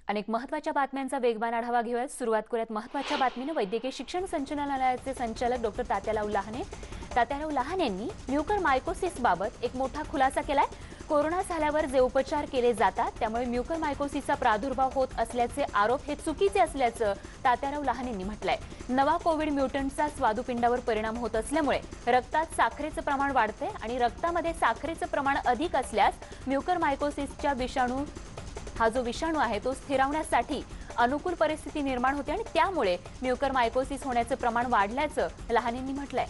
अनेक महत्त्वाच्या बातम्यांचा वेगवान आढावा घेऊयात। सुरुवात करूयात महत्त्वाच्या बातमीने। वैद्यकीय शिक्षण संचालनालयाचे संचालक डॉक्टर तात्याराव लहाने यांनी म्युकरमायकोसिस बाबत एक मोठा खुलासा केलाय। कोरोना झाल्यावर जे उपचार केले जातात त्यामुळे म्युकरमायकोसिसचा प्रादुर्भाव होत असल्याचे आरोप हे चुकीचे असल्याचं तात्याराव लहानेंनी म्हटलंय। नवा कोविड म्युटंटचा स्वादुपिंडावर परिणाम होत असल्यामुळे रक्तात साखरेचं प्रमाण वाढते आणि रक्तामध्ये साखरेचं प्रमाण अधिक असल्यास म्युकरमायकोसिसच्या विषाणू हा जो विषाणू आहे तो स्थिरावण्यासाठी अनुकूल परिस्थिती निर्माण होते आणि त्यामुळे म्युकरमायकोसिस होण्याचे प्रमाण वाढल्याचं लहानेंनी म्हटलंय।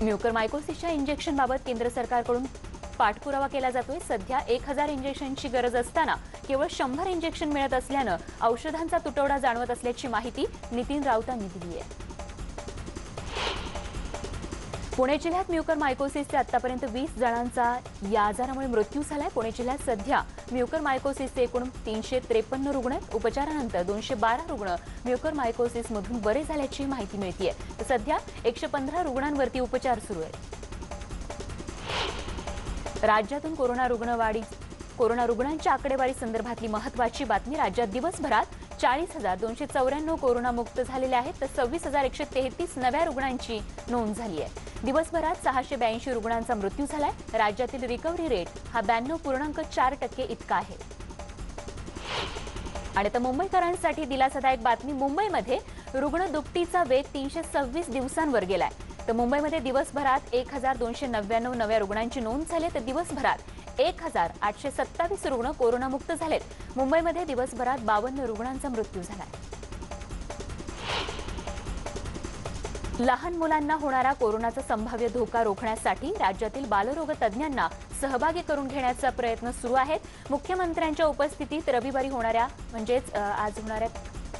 म्युकरमायकोसिसच्या इंजेक्शनबाबत केंद्र सरकारकडून पाठपुरावा केला जातोय। सध्या 1000 इंजेक्शनची गरज असताना केवळ 100 इंजेक्शन मिळत असल्याने औषधांचा तुटवडा जाणवत असल्याची माहिती नितीन राऊतांनी दिली आहे। पुणे जिल्ह्यात म्युकरमायकोसिसचे आतापर्यंत 20 जणांचा या आजारामुळे मृत्यू झालाय। पुणे जिल्ह्यात सध्या म्युकरमायकोसिसचे एकूण 353 रुग्ण आहेत। उपचारानंतर 212 रुग्ण म्युकरमायकोसिसमधून बरे झाल्याची माहिती मिळतेय। तर सध्या 115 रुग्णांवरती उपचार सुरू आहेत। राज्यातून कोरोना रुग्णांच्या आकडेवारी संदर्भातली महत्त्वाची बातमी। राज्यात दिवसभरात 40,294 कोरोनामुक्त झालेले आहेत तर 26,133 नव्या रुग्णांची नोंद झाली आहे। दिवसभरात 682 रुग्णांचा मृत्यू झालाय। राज्यातील रिकव्हरी रेट हा 92.4% इतका आहे। आणि आता मुंबईकरांसाठी दिलासादायक बातमी। मुंबईमध्ये रुग्ण दुपटीचा वेग 326 दिवसांवर गेलाय। तर मुंबईमध्ये दिवसभरात 1,299 नव्या रुग्णांची नोंद झाली तर दिवसभरात 1,827 रुग्ण कोरोनामुक्त झालेत। मुंबईमध्ये दिवसभरात 52 रुग्णांचा मृत्यू झालाय। लहान मुलांना होणारा कोरोनाचा संभाव्य धोका रोखण्यासाठी राज्यातील बालरोग तज्ज्ञांना सहभागी करून घेण्याचा प्रयत्न सुरू आहे। मुख्यमंत्र्यांच्या उपस्थितीत रविवारी होणाऱ्या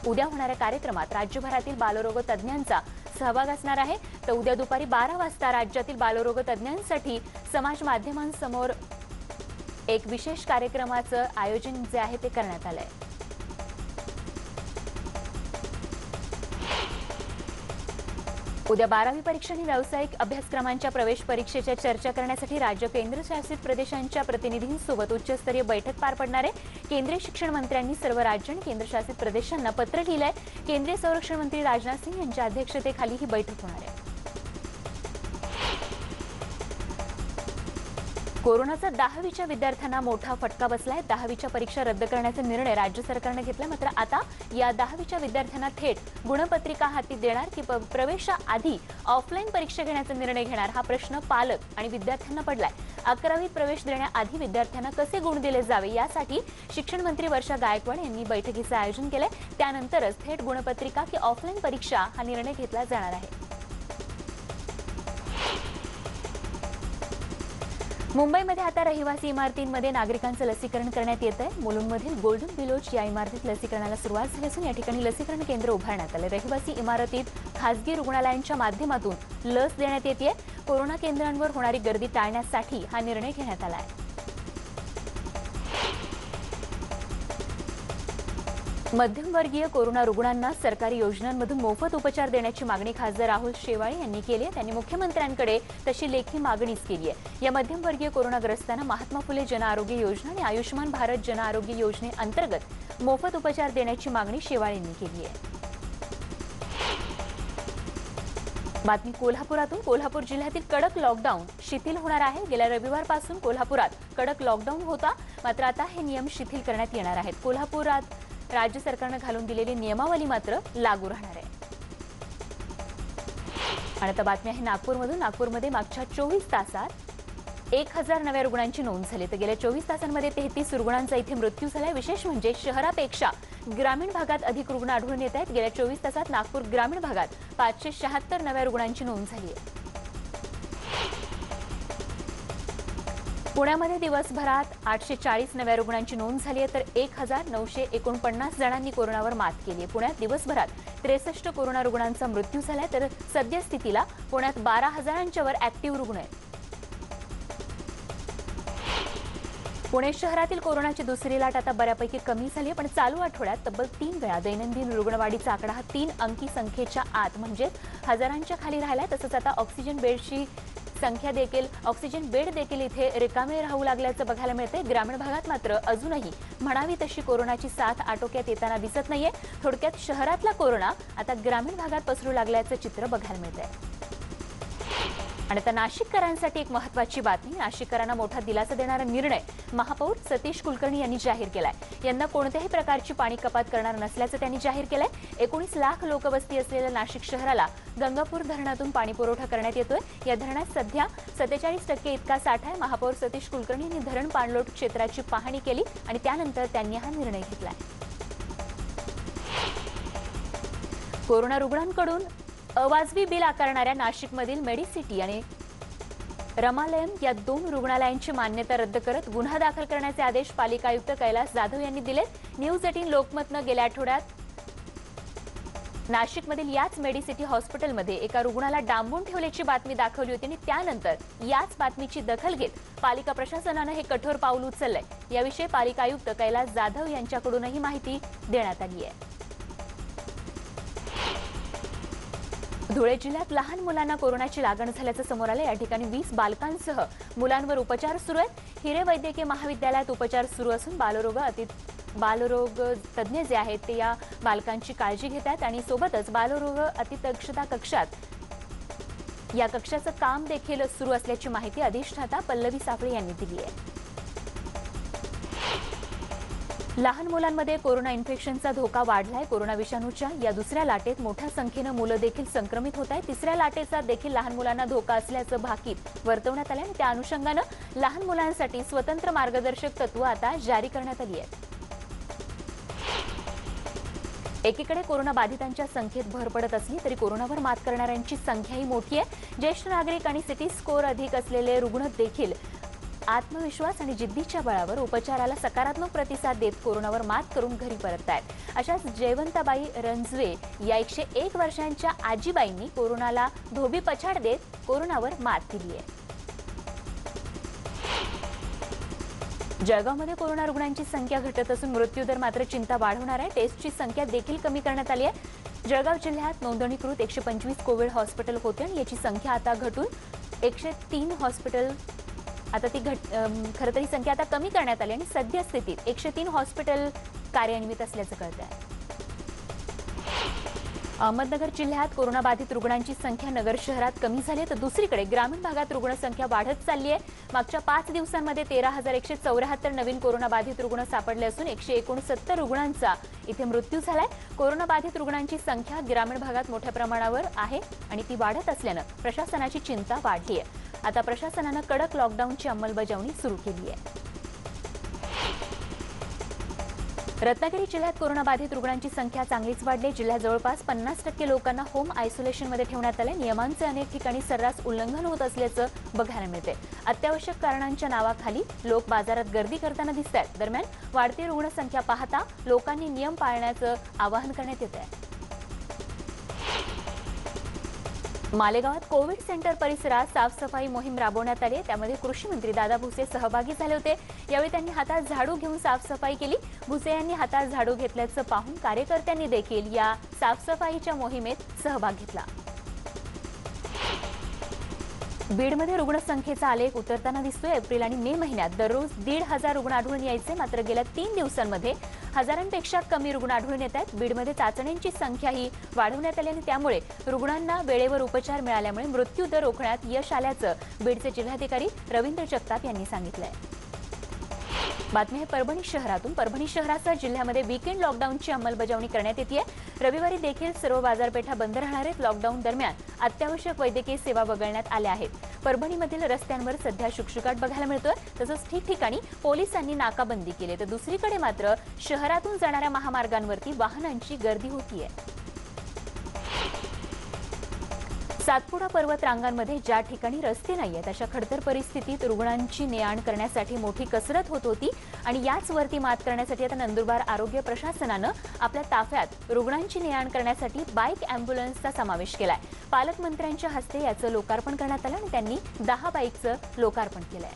उद्या होणाऱ्या कार्यक्रमात राज्यभरातील बालरोग तज्ज्ञांचा सहभाग असणार आहे। तर उद्या दुपारी 12 वाजता राज्यातील बालरोग तज्ज्ञांसाठी समाज माध्यमांसमोर एक विशेष कार्यक्रमाचं आयोजन जे आहे ते करण्यात आलंय। उद्या 12वी परीक्षा आणि व्यावसायिक अभ्यासक्रमांच्या प्रवेश परीक्षेच्या चर्चा करण्यासाठी राज्य केंद्रशासित प्रदेशांच्या प्रतिनिधींसोबत उच्चस्तरीय बैठक पार पडणार आहे। केंद्रीय शिक्षण मंत्र्यांनी सर्व राज्य आणि केंद्रशासित प्रदेशांना पत्र लिहिलंय। केंद्रीय संरक्षण मंत्री राजनाथ सिंह यांच्या अध्यक्षतेखाली ही बैठक होणार आहे। कोरोनाचा 10वीच्या विद्यार्थ्यांना मोठा फटका बसलाय। 10वीच्या परीक्षा रद्द करण्याचा निर्णय राज्य सरकारने घेतला। मात्र आता या 10वीच्या विद्यार्थ्यांना थेट गुणपत्रिका हाती देणार की प्रवेशाआधी ऑफलाईन परीक्षा घेण्याचा निर्णय घेणार हा प्रश्न पालक आणि विद्यार्थ्यांना पडलाय। 11वीत प्रवेश देण्याआधी विद्यार्थ्यांना कसे गुण दिले जावे यासाठी शिक्षण मंत्री वर्षा गायकवाड यांनी बैठकीचे आयोजन केले। त्यानंतरच थेट गुणपत्रिका की ऑफलाईन परीक्षा हा निर्णय घेतला जाणार आहे। मुंबईमध्ये आता रहिवासी इमारतींमध्ये नागरिकांचं लसीकरण करण्यात येत आहे। मुलुंडमधील गोल्डन विलोज या इमारतीत लसीकरणाला सुरुवात झाली असून या ठिकाणी लसीकरण केंद्र उभारण्यात आले। रहिवासी इमारतीत खासगी रुग्णालयांच्या माध्यमातून लस देण्यात येते। कोरोना केंद्रांवर होणारी गर्दी टाळण्यासाठी हा निर्णय घेण्यात आला आहे। मध्यमवर्गीय कोरोना रुग्णांना सरकारी योजनांमधून मोफत उपचार देण्याची मागणी खासदार राहुल शेवाळे यांनी केली आहे। त्यांनी मुख्यमंत्र्यांकडे तशी लेखी मागणीच केली आहे। या मध्यमवर्गीय कोरोनाग्रस्तांना महात्मा फुले जन आरोग्य योजना आणि आयुष्मान भारत जन आरोग्य योजनेअंतर्गत मोफत उपचार देण्याची मागणी शेवाळे यांनी केली आहे। बातमी कोल्हापुरातून। कोल्हापूर जिल्ह्यातील कडक लॉकडाऊन शिथिल होणार आहे। गेल्या रविवारपासून कोल्हापुरात कडक लॉकडाऊन होता मात्र आता हे नियम शिथिल करण्यात येणार आहेत। कोल्हापुरात राज्य सरकारने घालून दिलेली नियमावली मात्र लागू राहणार आहे। आणि आता बातमी आहे नागपूरमधून। नागपूरमध्ये मागच्या 24 तासात 1000 नव्या रुग्णांची नोंद झाली तर गेल्या 24 तासांमध्ये 33 रुग्णांचा इथे मृत्यू झालाय। विशेष म्हणजे शहरापेक्षा ग्रामीण भागात अधिक रुग्ण आढळून येत आहेत। गेल्या 24 तासात नागपूर ग्रामीण भागात 576 नव्या रुग्णांची नोंद झाली आहे। पुण्यामध्ये दिवसभरात 840 नव्या रुग्णांची नोंद झाली आहे तर 1949 जणांनी कोरोनावर मात केली आहे। पुण्यात दिवसभरात 63 कोरोना रुग्णांचा मृत्यू झालाय तर सद्यस्थितीला पुण्यात 12,000च्या वर ऍक्टिव्ह रुग्ण आहेत। पुणे शहरातील कोरोनाची दुसरी लाट आता बऱ्यापैकी कमी झाली आहे पण चालू आठवड्यात तब्बल 3 वेळा दैनंदिन रुग्णवाढीचा आकडा हा 3 अंकी संख्येच्या आत म्हणजे हजारांच्या खाली राहिला। तसंच आता ऑक्सिजन बेडची संख्या देखील ऑक्सिजन बेड देखील इथे रिकामे राहू लागल्याचं बघायला मिळतंय। ग्रामीण भागात मात्र अजूनही म्हणावी तशी कोरोनाची साथ आटोक्यात येताना दिसत नाहीये। थोडक्यात शहरातला कोरोना आता ग्रामीण भागात पसरू लागल्याचं चित्र बघायला मिळतंय। आणि आता नाशिककरांसाठी एक महत्त्वाची बातमी। नाशिककरांना मोठा दिलासा देणारा निर्णय महापौर सतीश कुलकर्णी यांनी जाहीर केलाय। यंदा कोणत्याही प्रकारची पाणी कपात करणार नसल्याचं त्यांनी जाहीर केलंय। 19 लाख लोकवस्ती असलेल्या नाशिक शहराला गंगापूर धरणातून पाणी पुरवठा करण्यात येतोय। या धरणात सध्या 47% इतका साठा आहे। महापौर सतीश कुलकर्णी यांनी धरण पाणलोट क्षेत्राची पाहणी केली आणि त्यानंतर त्यांनी हा निर्णय घेतलाय। कोरोना रुग्णांकडून अवाजवी बिल आकारणाऱ्या नाशिकमधील मेडिसिटी आणि रमालयम या 2 रुग्णालयांची मान्यता रद्द करत गुन्हा दाखल करण्याचे आदेश पालिका आयुक्त कैलास जाधव यांनी दिले। न्यूज 18 लोकमतनं गेल्या आठवड्यात नाशिकमधील याच मेडिसिटी हॉस्पिटलमध्ये एका रुग्णाला डांबून ठेवल्याची बातमी दाखवली होती आणि त्यानंतर याच बातमीची दखल घेत पालिका प्रशासनानं हे कठोर पाऊल उचललंय। याविषयी पालिका आयुक्त कैलास जाधव यांच्याकडूनही माहिती देण्यात आली आहे। धुळे जिल्ह्यात लहान मुलांना कोरोनाची लागण झाल्याचं समोर आलं। या ठिकाणी 20 बालकांसह मुलांवर उपचार सुरू आहेत। हिरे वैद्यकीय महाविद्यालयात उपचार सुरू असून बालरोग तज्ज्ञ जे आहेत ते या बालकांची काळजी घेतात आणि सोबतच बालरोग अतिदक्षता कक्षात या कक्षाचं काम देखील सुरू असल्याची माहिती अधिष्ठाता पल्लवी साफळे यांनी दिली आहे। लहान मुलांमध्ये कोरोना इन्फेक्शनचा धोका वाढलाय। कोरोना विषाणूच्या या दुसऱ्या लाटेत मोठ्या संख्येनं मुलं देखील संक्रमित होत आहेत। तिसऱ्या लाटेचा देखील लहान मुलांना धोका असल्याचं भाकीत वर्तवण्यात आलं आणि त्या अनुषंगानं लहान मुलांसाठी स्वतंत्र मार्गदर्शक तत्त्व आता जारी करण्यात आली आहेत। एकीकडे कोरोना बाधितांच्या संख्येत भर पडत असली तरी कोरोनावर मात करणाऱ्यांची संख्याही मोठी आहे। ज्येष्ठ नागरिक आणि सिटी स्कोअर अधिक असलेले रुग्ण देखील आत्मविश्वास आणि जिद्दीच्या बळावर उपचाराला सकारात्मक प्रतिसाद देत कोरोनावर मात करून घरी परततायत। अशाच जयवंताबाई रणजवे या 101 वर्षांच्या आजीबाईंनी कोरोनाला धोबी पछाड देत कोरोनावर मात दिली आहे। जळगावमध्ये कोरोना रुग्णांची संख्या घटत असून मृत्यूदर मात्र चिंता वाढवणार आहे। टेस्टची संख्या देखील कमी करण्यात आली आहे। जळगाव जिल्ह्यात नोंदणीकृत 125 कोविड हॉस्पिटल होते आणि याची संख्या आता घटून 103 हॉस्पिटल आता ती खरं तर ही संख्या आता कमी करण्यात आली आणि सद्यस्थितीत 103 हॉस्पिटल कार्यान्वित असल्याचं कळतं आहे। अहमदनगर जिल्ह्यात कोरोना बाधित रुग्णांची संख्या नगर शहरात कमी झाली तर दुसरीकडे ग्रामीण भागात रुग्णसंख्या वाढत चालली आहे। मागच्या 5 दिवसांमध्ये 13,174 नवीन कोरोना बाधित रुग्ण सापडले असून 169 रुग्णांचा इथे मृत्यू झालाय। कोरोना बाधित रुग्णांची संख्या ग्रामीण भागात मोठ्या प्रमाणावर आहे आणि ती वाढत असल्यानं प्रशासनाची चिंता वाढली आहे। आता प्रशासनानं कडक लॉकडाऊनची अंमलबजावणी सुरू केली आहे। रत्नागिरी जिल्ह्यात कोरोना बाधित रुग्णांची संख्या चांगलीच वाढली। जिल्ह्यात जवळपास 50% लोकांना होम आयसोलेशनमध्ये ठेवण्यात आले। नियमांचे अनेक ठिकाणी सर्रास उल्लंघन होत असल्याचं बघायला मिळते। अत्यावश्यक कारणांच्या नावाखाली लोक बाजारात गर्दी करताना दिसत आहेत। दरम्यान वाढती रुग्णसंख्या पाहता लोकांनी नियम पाळण्याचं आवाहन करण्यात येत आहे। मालेगावात कोविड सेंटर परिसरात साफसफाई मोहीम राबवण्यात आली। त्यामध्ये कृषी मंत्री दादा भुसे सहभागी झाले होते। यावेळी त्यांनी हातात झाडू घेऊन साफसफाई केली। भुसे यांनी हातात झाडू घेतल्याचं पाहून कार्यकर्त्यांनी देखील या साफसफाईच्या मोहिमेत सहभाग घेतला। बीडमध्ये रुग्णसंख्येचा आलेख उतरताना दिसतोय। एप्रिल आणि मे महिन्यात दररोज 1,500 रुग्ण आढळून यायचे, मात्र गेल्या 3 दिवसांमध्ये हजारांपेक्षा कमी रुग्ण आढळून येत आहेत। बीडमध्ये चाचण्यांची संख्याही वाढवण्यात आली आणि त्यामुळे रुग्णांना वेळेवर उपचार मिळाल्यामुळे मृत्यूदर रोखण्यात यश आल्याचं बीडचे जिल्हाधिकारी रवींद्र जगताप यांनी सांगितलंय। बातमी आहे परभणी शहरातून। परभणी शहरासह जिल्ह्यामध्ये वीकेंड लॉकडाऊनची अंमलबजावणी करण्यात येते आहे। रविवारी देखील सर्व बाजारपेठा बंद राहणार आहेत। लॉकडाऊन दरम्यान अत्यावश्यक वैद्यकीय सेवा वगळण्यात आल्या आहेत। परभणीमधील रस्त्यांवर सध्या शुकशुकाट बघायला मिळतोय, तसंच ठिकठिकाणी पोलिसांनी नाकाबंदी केली तर दुसरीकडे मात्र शहरातून जाणाऱ्या महामार्गांवरती वाहनांची गर्दी होतीये। सातपुडा पर्वत रांगांमध्ये ज्या ठिकाणी रस्ते नाहीयेत अशा खडतर परिस्थितीत रुग्णांची ने-आण करण्यासाठी मोठी कसरत होत होती आणि याच वरती मात करण्यासाठी आता नंदुरबार आरोग्य प्रशासनानं आपल्या ताफ्यात रुग्णांची ने-आण करण्यासाठी बाईक अँब्युलन्सचा समावेश केलाय। पालकमंत्र्यांच्या हस्ते याचं लोकार्पण करण्यात आलं आणि त्यांनी 10 बाईकचं लोकार्पण केलंय।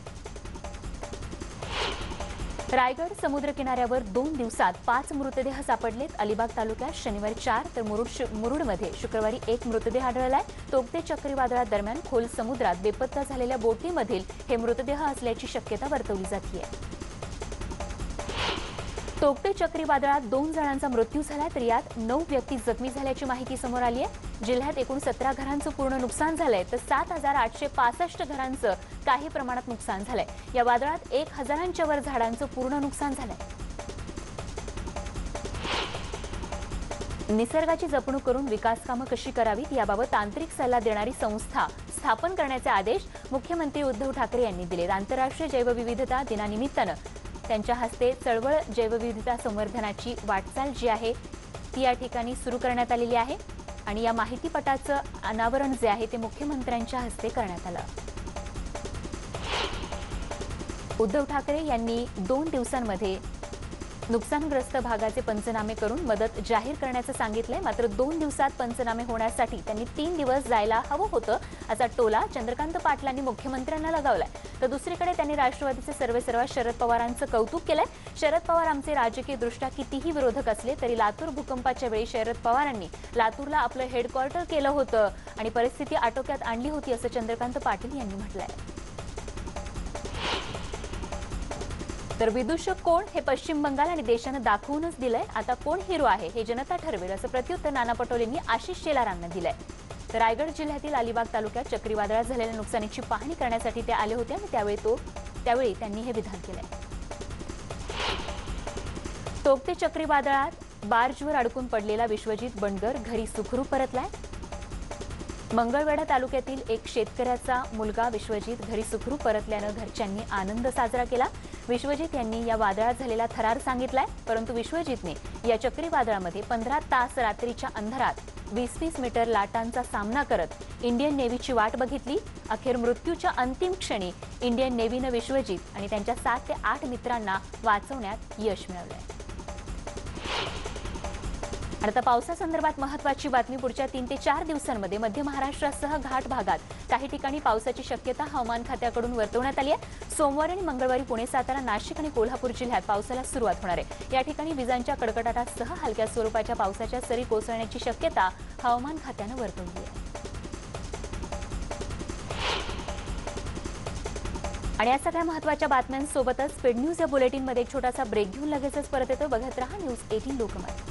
रायगड समुद्र किनाऱ्यावर 2 दिवसात 5 मृतदेह सापडलेत. अलिबाग तालुक्यात शनिवारी 4 तर मुरुडमध्ये शुक्रवारी 1 मृतदेह आढळलाय. तोक्ते चक्रीवादळादरम्यान खोल समुद्रात बेपत्ता झालेल्या बोटीमधील हे मृतदेह असल्याची शक्यता वर्तवली जाते. तोक्ते चक्रीवादळात 2 जणांचा मृत्यू झाला तर यात 9 व्यक्ती जखमी झाल्याची माहिती समोर आली आहे. जिल्ह्यात एकूण 17 घरांचं पूर्ण नुकसान झालंय तर 7,865 घरांचं काही प्रमाणात नुकसान झालंय. या वादळात 1,000च्या वर झाडांचं पूर्ण नुकसान झालंय. निसर्गाची जपणूक करून विकास कामं कशी करावीत याबाबत तांत्रिक सल्ला देणारी संस्था स्थापन करण्याचे आदेश मुख्यमंत्री उद्धव ठाकरे यांनी दिले. आंतरराष्ट्रीय जैवविविधता दिनानिमित्तानं त्यांच्या हस्ते चळवळ जैवविविधता संवर्धनाची वाटचाल जी आहे ती या ठिकाणी सुरू करण्यात आलेली आहे आणि या माहितीपटाचं अनावरण जे आहे ते मुख्यमंत्र्यांच्या हस्ते करण्यात आलं. उद्धव ठाकरे यांनी 2 दिवसांमध्ये नुकसानग्रस्त भागाचे पंचनामे करून मदत जाहीर करण्याचं सांगितलंय. मात्र 2 दिवसात पंचनामे होण्यासाठी त्यांनी 3 दिवस जायला हवं होतं असा टोला चंद्रकांत पाटलांनी मुख्यमंत्र्यांना लगावलाय. तर दुसरीकडे त्यांनी राष्ट्रवादीचे सर्वेसर्वा शरद पवारांचं कौतुक केलंय. शरद पवार आमचे राजकीयदृष्ट्या कितीही विरोधक असले तरी लातूर भूकंपाच्या वेळी शरद पवारांनी लातूरला आपलं हेडक्वार्टर केलं होतं आणि परिस्थिती आटोक्यात आणली होती असं चंद्रकांत पाटील यांनी म्हटलंय. तर विदूषक कोण हे पश्चिम बंगाल आणि देशानं दाखवूनच दिलंय. आता कोण हिरो आहे हे जनता ठरवेल असं प्रत्युत्तर नाना पटोलेंनी आशिष शेलारांना दिलंय. तर रायगड जिल्ह्यातील अलिबाग तालुक्यात चक्रीवादळात झालेल्या नुकसानीची पाहणी करण्यासाठी ते आले होते आणि त्यावेळी त्यांनी हे विधान केलंय. तोक्ते चक्रीवादळात बार्जवर अडकून पडलेला विश्वजित बंडगर घरी सुखरूप परतलाय. मंगळवेढा तालुक्यातील एक शेतकऱ्याचा मुलगा विश्वजित घरी सुखरूप परतल्यानं घरच्यांनी आनंद साजरा केला. विश्वजित यांनी या वादळात झालेला थरार सांगितलाय. परंतु विश्वजितने या चक्रीवादळामध्ये 15 तास रात्रीच्या अंधारात 20-20 मीटर लाटांचा सामना करत इंडियन नेव्हीची वाट बघितली. अखेर मृत्यूच्या अंतिम क्षणी इंडियन नेव्हीनं विश्वजित आणि त्यांच्या 7 ते 8 मित्रांना वाचवण्यात यश मिळवलंय. आता पावसासंदर्भात महत्त्वाची बातमी. पुढच्या 3 ते 4 दिवसांमध्ये मध्य महाराष्ट्रासह घाट भागात काही ठिकाणी पावसाची शक्यता हवामान खात्याकडून वर्तवण्यात आली आहे. सोमवार आणि मंगळवारी पुणे, सातारा, नाशिक आणि कोल्हापूर जिल्ह्यात पावसाला सुरुवात होणार आहे. या ठिकाणी विजांच्या कडकडाटासह हलक्या स्वरूपाच्या पावसाच्या सरी कोसळण्याची शक्यता हवामान खात्यानं वर्तवली आहे. आणि या सगळ्या महत्त्वाच्या बातम्यांसोबतच स्पीड न्यूज या बुलेटिनमध्ये एक छोटासा ब्रेक घेऊन लगेचच परत येतो. बघत रहा न्यूज 18 लोकमत.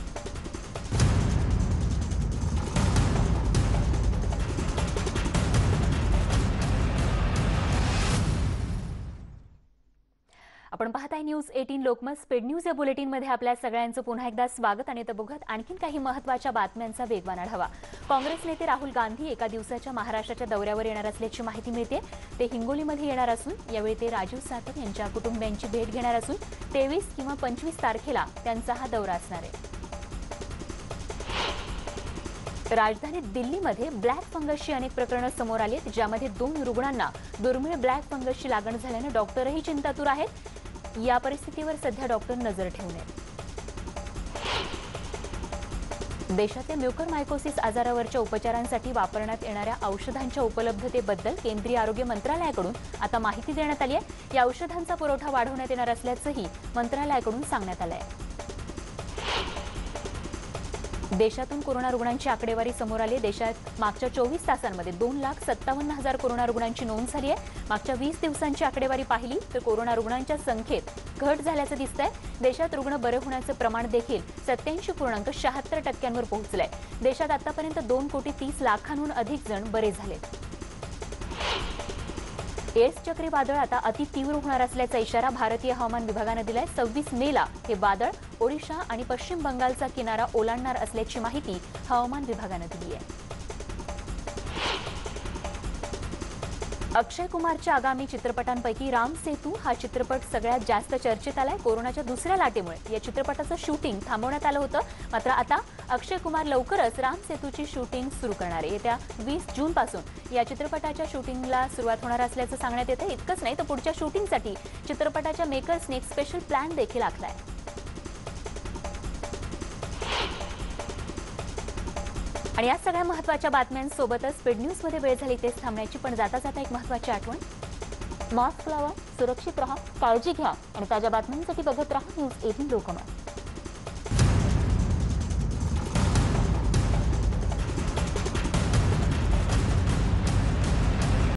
आपण पाहताय न्यूज 18 लोकमत. स्पीड न्यूज या बुलेटिनमध्ये आपल्या सगळ्यांचं पुन्हा एकदा स्वागत. आणि बघत आणखीन काही महत्त्वाच्या बातम्यांचा वेगवान आढावा. काँग्रेस नेते राहुल गांधी एका दिवसाच्या महाराष्ट्राच्या दौऱ्यावर येणार असल्याची माहिती मिळते. ते हिंगोलीमध्ये येणार असून यावेळी ते राजीव सातव यांच्या कुटुंबियांची भेट घेणार असून 23 किंवा 25 तारखेला त्यांचा हा दौरा असणार आहे. राजधानी दिल्लीमध्ये ब्लॅक फंगसची अनेक प्रकरणं समोर आली आहेत, ज्यामध्ये 2 रुग्णांना दुर्मिळ ब्लॅक फंगसची लागण झाल्याने डॉक्टरही चिंतातूर आहेत. या परिस्थितीवर सध्या डॉक्टर नजर ठेवून आहेत. देशातल्या म्युकरमायकोसिस आजारावरच्या उपचारांसाठी वापरण्यात येणाऱ्या औषधांच्या उपलब्धतेबद्दल केंद्रीय आरोग्य मंत्रालयाकडून आता माहिती देण्यात आली आहे. या औषधांचा पुरवठा वाढवण्यात येणार असल्याचंही मंत्रालयाकडून सांगण्यात आलं आहे. देशातून कोरोना रुग्णांची आकडेवारी समोर आली. देशात मागच्या 24 तासांमध्ये 2,57,000 कोरोना रुग्णांची नोंद झाली आहे. मागच्या 20 दिवसांची आकडेवारी पाहिली तर कोरोना रुग्णांच्या संख्येत घट झाल्याचं दिसतंय. देशात रुग्ण बरे होण्याचं प्रमाण देखील 87.76% पोहोचलंय. देशात आतापर्यंत 2,30,00,000 अधिक जण बरे झालेत. एस चक्रीवादळ आता अतितीव्र होणार असल्याचा इशारा भारतीय हवामान विभागानं दिलाय. 26 मेला हे वादळ ओडिशा आणि पश्चिम बंगालचा किनारा ओलांडणार असल्याची माहिती हवामान विभागानं दिली आहे. अक्षय कुमारच्या आगामी चित्रपटांपैकी राम सेतू हा चित्रपट सगळ्यात जास्त चर्चेत आलाय. कोरोनाच्या दुसऱ्या लाटेमुळे या चित्रपटाचं शूटिंग थांबवण्यात आलं होतं. मात्र आता अक्षय कुमार लवकरच राम सेतूची शूटिंग सुरू करणार आहे. येत्या 20 जूनपासून या चित्रपटाच्या शूटिंगला सुरुवात होणार असल्याचं सांगण्यात येतं. इतकंच नाही तर पुढच्या शूटिंगसाठी चित्रपटाच्या मेकर्सने एक स्पेशल प्लॅन देखील आखलाय. आणि या सगळ्या महत्त्वाच्या बातम्यांसोबतच स्पीड न्यूजमध्ये वेळ झाली तेच थांबण्याची, पण जाता जाता एक महत्त्वाची आठवण. मास्क लावा, सुरक्षित राहा, काळजी घ्या आणि ताज्या बातम्यांसाठी बघत राहा न्यूज 18 लोकमत.